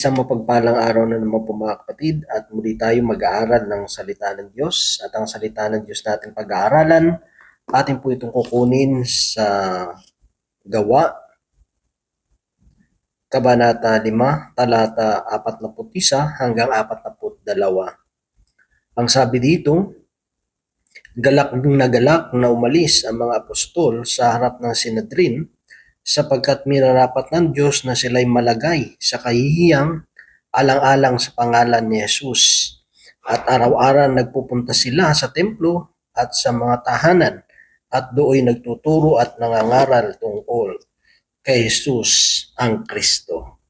Isang mapagpalang araw na naman po mga kapatid at muli tayo mag-aaral ng salita ng Diyos at ang salita ng Diyos natin pag-aaralan atin po itong kukunin sa Gawa, Kabanata 5, talata 41 hanggang 42. Ang sabi dito, galak na umalis ang mga apostol sa harap ng Sinedrin sapagkat minarapat ng Diyos na sila'y malagay sa kahihiyang alang-alang sa pangalan ni Jesus. At araw-araw nagpupunta sila sa templo at sa mga tahanan at dooy nagtuturo at nangangaral tungkol kay Jesus ang Kristo.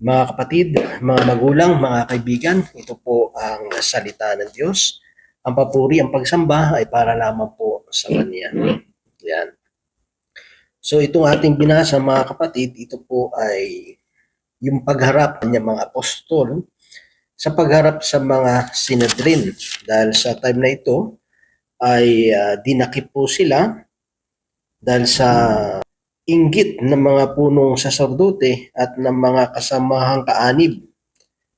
Mga kapatid, mga magulang, mga kaibigan, ito po ang salita ng Diyos. Ang papuri, ang pagsamba ay para lamang po sa Kanya. Yan. So itong ating binasa mga kapatid, ito po ay yung pagharap niya mga apostol sa pagharap sa mga Sinedrin. Dahil sa time na ito ay dinakip po sila dahil sa inggit ng mga punong saserdote at ng mga kasamahang kaanib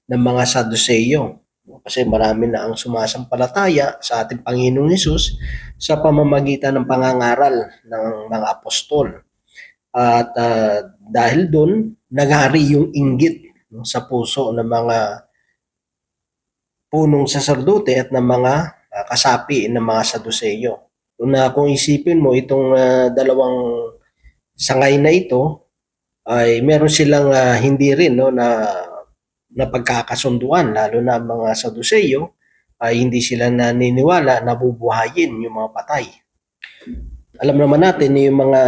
ng mga Saduseyo. Kasi marami na ang sumasampalataya sa ating Panginoong Hesus sa pamamagitan ng pangangaral ng mga apostol. At dahil doon, naghari yung inggit sa puso ng mga punong saserdote at ng mga kasapi ng mga Saduseyo. Kung isipin mo itong dalawang sangay na ito, ay meron silang hindi rin na pagkakasunduan, lalo na mga Saduseyo ay hindi sila naniniwala na bubuhayin yung mga patay. Alam naman natin yung mga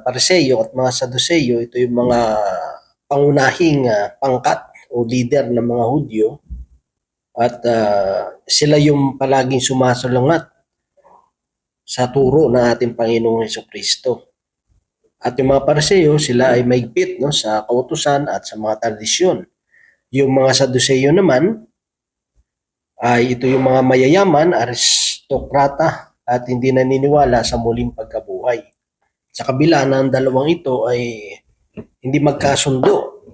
Pariseyo at mga Saduseyo, ito yung mga pangunahing pangkat o leader ng mga Hudyo at sila yung palaging sumasalungat sa turo ng ating Panginoong Hesukristo. At yung mga Pariseyo, sila ay maigpit sa kautusan at sa mga tradisyon. Yung mga Saduseyo naman, ay ito yung mga mayayaman, aristokrata, at hindi naniniwala sa muling pagkabuhay. Sa kabila ng dalawang ito ay hindi magkasundo,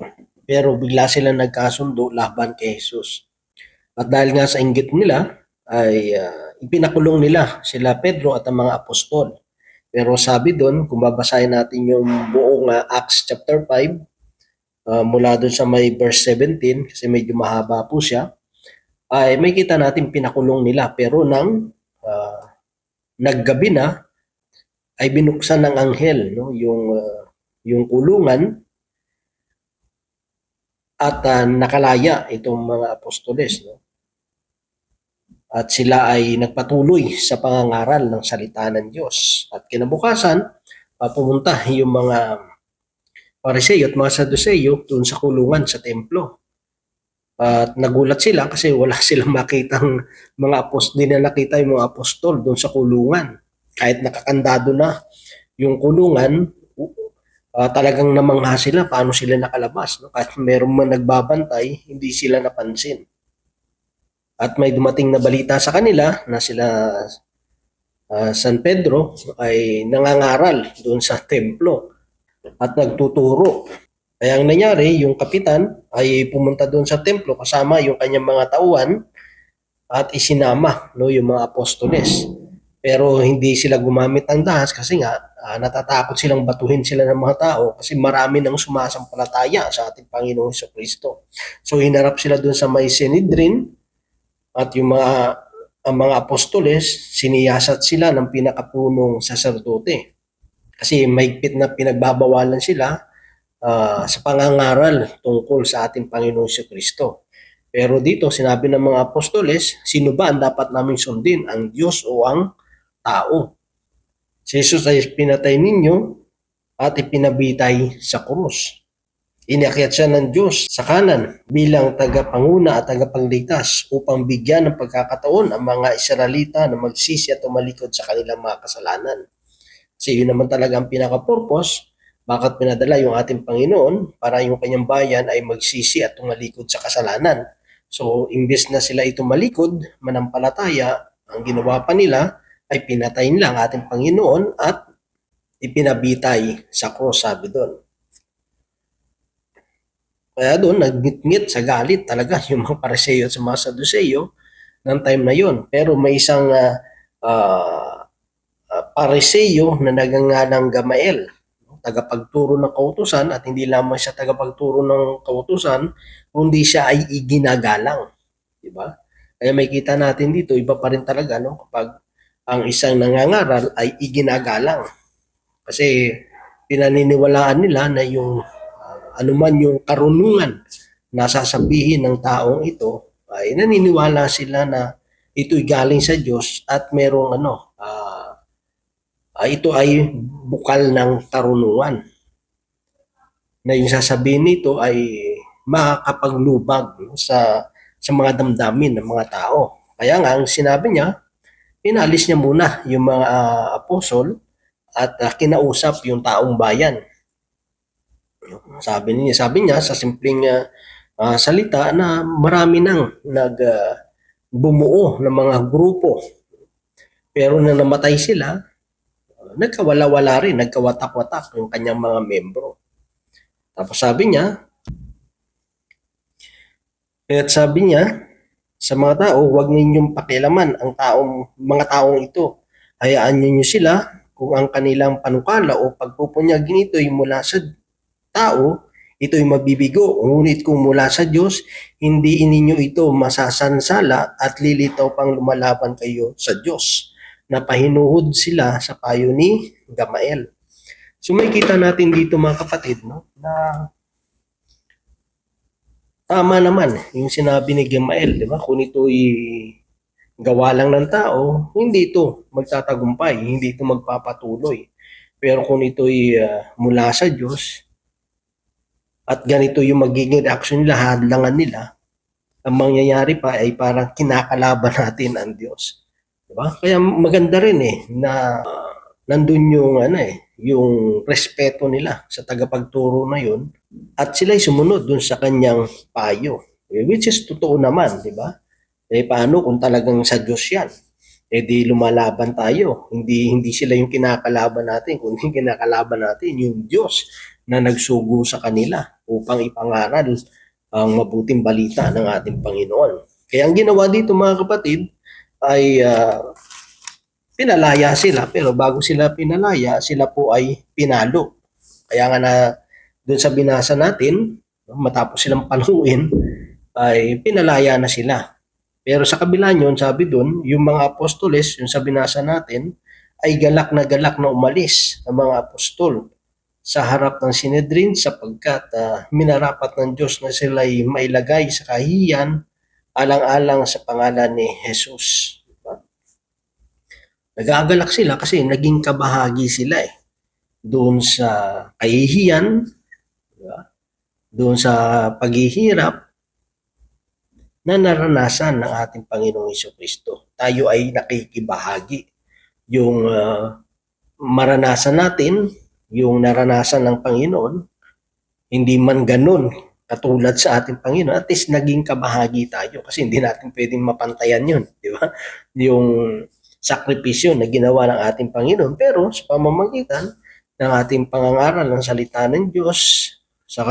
pero bigla sila nagkasundo laban kay Jesus. At dahil nga sa inggit nila, ay ipinakulong nila sila Pedro at ang mga apostol. Pero sabi doon, kung babasahin natin yung buong Acts chapter 5, mula doon sa may verse 17, kasi medyo mahaba po siya, ay may kita natin pinakulong nila. Pero nang naggabi na, ay binuksan ng anghel yung kulungan at nakalaya itong mga apostoles. At sila ay nagpatuloy sa pangangaral ng salita ng Diyos. At kinabukasan, pumunta yung mga Pariseyo at mga Saduseyo doon sa kulungan sa templo. At nagulat sila kasi wala silang makitang mga apostol, hindi na nakita yung mga apostol doon sa kulungan. Kahit nakakandado na yung kulungan, talagang namangha sila paano sila nakalabas. Kahit meron man nagbabantay, hindi sila napansin. At may dumating na balita sa kanila na sila San Pedro ay nangangaral doon sa templo at nagtuturo. Kaya ang nangyari, yung kapitan ay pumunta doon sa templo kasama yung kanyang mga tauhan at isinama yung mga apostoles. Pero hindi sila gumamit ng dahas kasi nga natatakot silang batuhin sila ng mga tao kasi marami nang sumasampalataya sa ating Panginoong Hesukristo. So hinarap sila doon sa may Sanhedrin at ang mga apostoles, siniyasat sila ng pinakapunong saserdote. Kasi mahigpit na pinagbabawalan sila sa pangangaral tungkol sa ating Panginoong Kristo. Pero dito sinabi ng mga apostoles, sino ba ang dapat naming sundin, ang Diyos o ang tao? Si Jesus ay pinatay ninyo at ipinabitay sa krus. Inakyat siya ng Diyos sa kanan bilang tagapanguna at tagapagligtas upang bigyan ng pagkakataon ang mga Israelita na magsisi at tumalikod sa kanilang mga kasalanan. Kasi yun naman talaga ang pinaka-purpose. Bakit pinadala yung ating Panginoon? Para yung kanyang bayan ay magsisi at tumalikod sa kasalanan. So, imbes na sila ay tumalikod, manampalataya, ang ginawa pa nila ay pinatay nila ang ating Panginoon at ipinabitay sa cross, sabi doon. Kaya doon, nagngit-ngit sa galit talaga yung mga Pariseo at sa mga Saduceo ng time na yon. Pero may isang uh, Pariseo na nagangalang Gamael, tagapagturo ng kautusan, at hindi lamang siya tagapagturo ng kautusan, kundi siya ay iginagalang. Diba? Kaya may kita natin dito, iba pa rin talaga no, kapag ang isang nangangaral ay iginagalang. Kasi pinaniniwalaan nila na yung anuman yung karunungan na sasabihin ng taong ito, ay naniniwala sila na ito'y galing sa Diyos at merong ito ay bukal ng karunungan na yung sasabihin nito ay makakapaglubag sa mga damdamin ng mga tao. Kaya nga, ang sinabi niya, inalis niya muna yung mga apostol at kinausap yung taong bayan. Sabi niya sa simpleng salita na marami nang bumuo ng mga grupo. Pero nang namatay sila, nagkawala-wala rin, nagkawatak-watak yung kanyang mga membro. Tapos sabi niya sa mga tao, huwag ninyong pakialaman ang mga taong ito. Hayaan niyo sila kung ang kanilang panukala o pagpupunyagin ito ay mula sa tao, ito'y mabibigo. Ngunit kung mula sa Diyos, hindi ninyo ito masasansala at lilitaw pang lumalaban kayo sa Diyos. Napahinuhod sila sa payo ni Gamael. So may kita natin dito mga kapatid, no, na tama naman yung sinabi ni Gamael, di ba? Kung ito'y gawa lang ng tao, hindi ito magtatagumpay, hindi ito magpapatuloy. Pero kung ito'y mula sa Diyos, at ganito yung magiging reaction nila, hadlangan nila, ang mangyayari pa ay parang kinakalaban natin ang Diyos. Diba? Kaya maganda rin na nandun yung respeto nila sa tagapagturo na yun, at sila'y sumunod dun sa kanyang payo. Which is totoo naman, di ba? Paano kung talagang sa Diyos yan? Di lumalaban tayo. Hindi sila yung kinakalaban natin, kundi kinakalaban natin yung Diyos na nagsugo sa kanila upang ipangaral ang mabuting balita ng ating Panginoon. Kaya ang ginawa dito mga kapatid ay pinalaya sila, pero bago sila pinalaya, sila po ay pinalo. Kaya nga na doon sa binasa natin, matapos silang paluin, ay pinalaya na sila. Pero sa kabila nyon, sabi doon, yung mga apostoles, yung sa binasa natin, ay galak na umalis ang mga apostol sa harap ng Sinedrin sapagkat minarapat ng Diyos na sila'y mailagay sa kahihiyan alang-alang sa pangalan ni Jesus. Diba? Nagagalak sila kasi naging kabahagi sila doon sa kahihiyan, diba? Doon sa paghihirap na naranasan ng ating Panginoong Jesucristo. Tayo ay nakikibahagi. Yung maranasan natin, yung naranasan ng Panginoon, hindi man ganun katulad sa ating Panginoon, at least naging kabahagi tayo kasi hindi natin pwedeng mapantayan yun, di ba? Yung sakripisyo na ginawa ng ating Panginoon, pero sa pamamagitan ng ating pangangaral ng salita ng Diyos, sa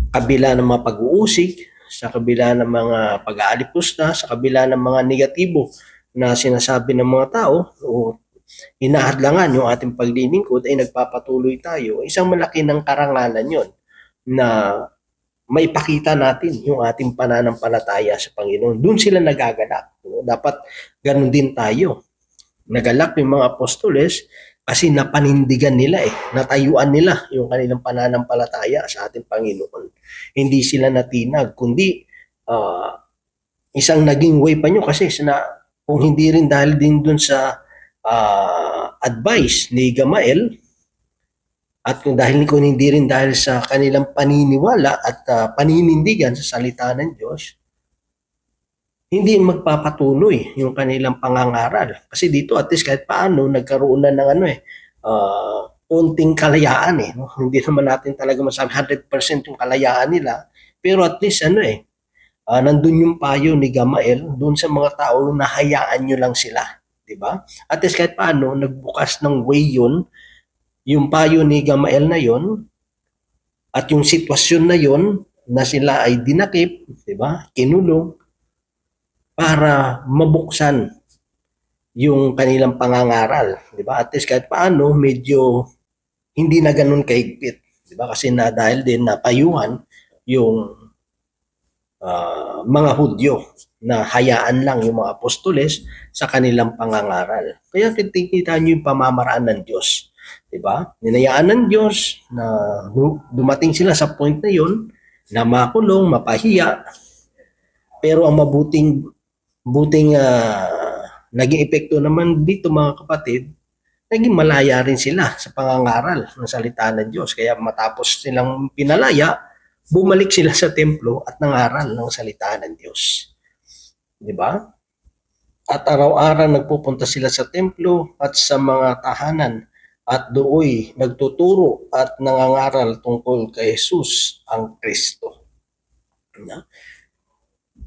kabila ng mga pag-uusig, sa kabila ng mga pag-aalipusta, sa kabila ng mga negatibo na sinasabi ng mga tao o hinahadlangan yung ating paglilingkod, ay nagpapatuloy tayo. Isang malaki ng karangalan yon na maipakita natin yung ating pananampalataya sa Panginoon. Doon sila nagagalak. Dapat ganun din tayo. Nagalak yung mga apostoles kasi napanindigan nila natayuan nila yung kanilang pananampalataya sa ating Panginoon. Hindi sila natinag, kundi isang naging way pa nyo kasi kung hindi rin dahil din dun sa advice ni Gamael, at kung hindi rin dahil sa kanilang paniniwala at paninindigan sa salita ng Diyos, hindi magpapatuloy yung kanilang pangangaral. Kasi dito at least kahit paano nagkaroon na ng unting kalayaan no? Hindi naman natin talaga masabi 100% yung kalayaan nila, pero at least nandun yung payo ni Gamael doon sa mga tao na hayaan nyo lang sila. Diba? At least kahit paano, nagbukas ng way yun, yung payo ni Gamael na yun, At yung sitwasyon na yon na sila ay dinakip, di ba? Kinulong para mabuksan yung kanilang pangangaral, di ba? At least kahit paano medyo hindi na ganun kaigpit, di ba? Kasi na dahil din napayuhan yung mga Hudyo na hayaan lang yung mga apostoles sa kanilang pangangaral. Kaya kita nyo yung pamamaraan ng Diyos. Diba? Ninayaan ng Diyos na dumating sila sa point na yun na makulong, mapahiya. Pero ang buting naging epekto naman dito mga kapatid, naging malaya rin sila sa pangangaral ng salita ng Diyos. Kaya matapos silang pinalaya, bumalik sila sa templo at nangaral ng salita ng Diyos. Di ba? At araw-araw nagpupunta sila sa templo at sa mga tahanan at dooy nagtuturo at nangangaral tungkol kay Jesus ang Kristo.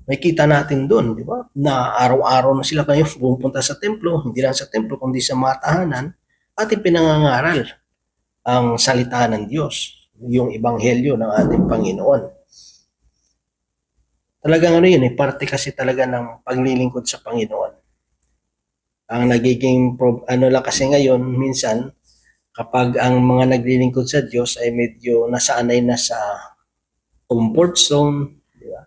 May kita natin doon, di ba? Na araw-araw na sila kayo pupunta sa templo, hindi lang sa templo kundi sa mga tahanan at ipinangangaral ang salita ng Diyos, yung ebanghelyo ng ating Panginoon. Talagang parte kasi talaga ng paglilingkod sa Panginoon. Ang nagiging lang kasi ngayon, minsan, kapag ang mga naglilingkod sa Diyos ay medyo nasanay na sa comfort zone, di ba?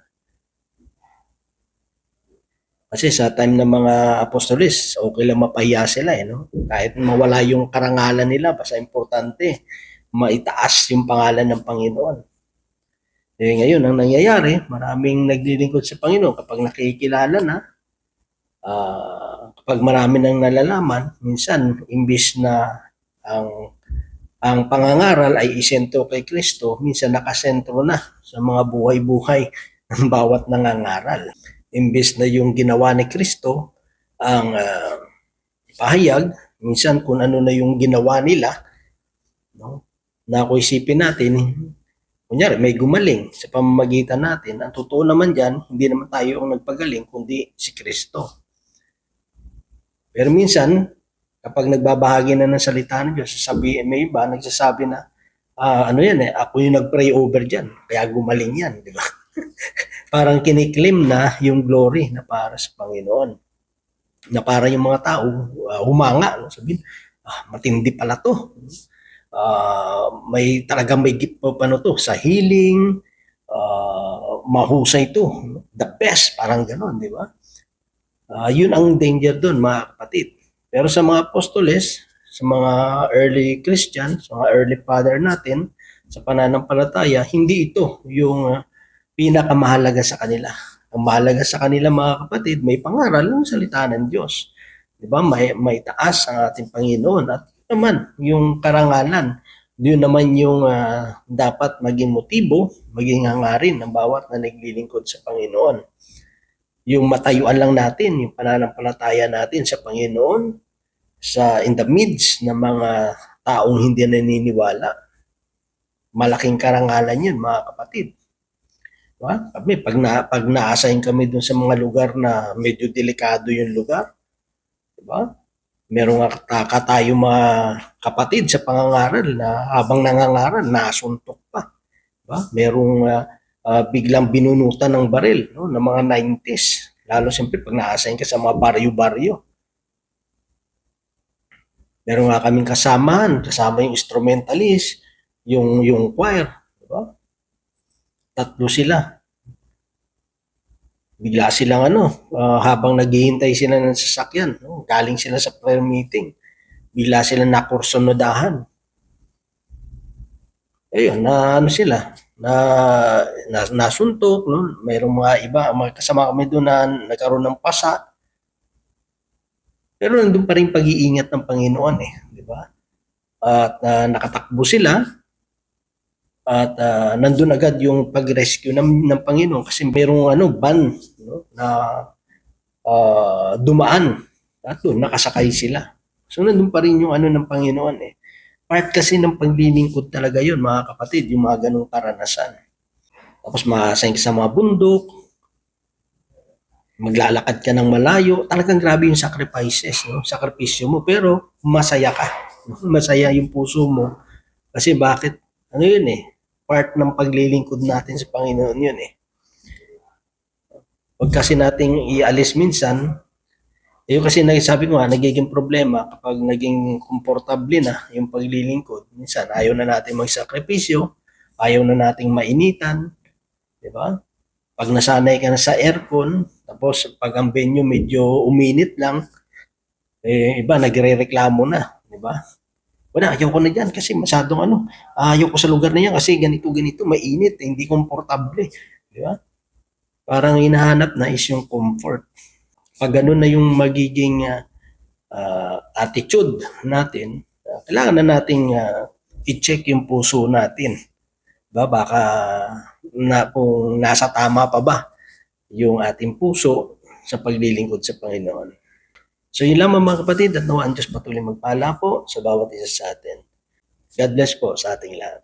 Kasi sa time ng mga apostoles, okay lang mapahiya sila, no? Kahit mawala yung karangalan nila, basta importante, maitaas yung pangalan ng Panginoon. Ngayon, ang nangyayari, maraming naglilingkod sa Panginoon kapag nakikilala na, kapag marami nang nalalaman, minsan, imbis na ang pangangaral ay isentro kay Kristo, minsan nakasentro na sa mga buhay-buhay ng bawat nangangaral. Imbis na yung ginawa ni Kristo ang ipahayag, minsan kung ano na yung ginawa nila, no? Na kung isipin natin, kunyari may gumaling sa pamamagitan natin, ang totoo naman dyan, hindi naman tayo ang nagpagaling, kundi si Kristo. Pero minsan, kapag nagbabahagi na ng salita ng Diyos, may iba, nagsasabi na, ako yung nag-pray over dyan, kaya gumaling yan, di ba? Parang kiniklaim na yung glory na para sa Panginoon. Na para yung mga tao, humanga, no? Sabihin, matindi pala to. May gift pa to sa healing, mahusay to, the best, parang gano'n, di ba? Yun ang danger doon, mga kapatid. Pero sa mga apostoles, sa mga early Christians, sa mga early father natin, sa pananampalataya, hindi ito yung pinakamahalaga sa kanila. Ang mahalaga sa kanila, mga kapatid, may pangaral ng salita ng Diyos. Di ba? May taas ang ating Panginoon at naman yung karangalan, yun naman yung dapat maging motibo, maging hangarin ng bawat na naglilingkod sa Panginoon. Yung matayuan lang natin, yung pananampalataya natin sa Panginoon, in the midst ng mga taong hindi naniniwala, malaking karangalan yun, mga kapatid. Diba? Pag na-assign kami dun sa mga lugar na medyo delikado yung lugar, diba? Merong tayo mga kapatid sa pangangaral na habang nangangaral, nasuntok pa. Diba? Merong biglang binunutan ng baril, no, ng mga 90s. Lalo siyempre pag na-assign ka sa mga baryo-baryo. Meron nga kaming kasama yung instrumentalist, yung choir. Diba? 3 sila. Bigla silang habang naghihintay sila ng sasakyan, no? Galing sila sa prayer meeting, bigla silang nakursonodahan. Ayun, sila, nasuntok, no? Mayroong mga iba, mga kasama kami doon na nagkaroon ng pasa. Pero nandun pa rin pag-iingat ng Panginoon, di ba? At nakatakbo sila, at nandun agad yung pag-rescue ng Panginoon kasi mayroong van, no, na dumaan at doon nakasakay sila. So nandun pa rin yung ng Panginoon. Part kasi ng paglilingkod talaga yun, mga kapatid, yung mga ganong karanasan. Tapos maasayin ka sa mga bundok, maglalakad ka ng malayo, talagang grabe yung sacrifices, no? Sakripisyo mo, pero masaya ka. Masaya yung puso mo. Kasi bakit? Yun part ng paglilingkod natin sa Panginoon yun eh. Huwag kasi nating ialis minsan. Yung kasi sabi ko nga, nagiging problema kapag naging komportable na yung paglilingkod. Minsan, ayaw na natin magsakripisyo, ayaw na nating mainitan, di ba? Pag nasanay ka na sa aircon, tapos pag ang venue medyo uminit lang, iba nagre-reklamo na, di ba? Wala, ayaw ko na dyan kasi masyadong ayaw ko sa lugar na yan kasi ganito, mainit, hindi komportable, di ba? Parang hinahanap na is yung comfort. Pag ganun na yung magiging attitude natin, kailangan na nating i-check yung puso natin. Ba, baka kung nasa tama pa ba yung ating puso sa paglilingkod sa Panginoon. So yun lang mga kapatid, at nawa ang Diyos patuloy magpala po sa bawat isa sa atin. God bless po sa ating lahat.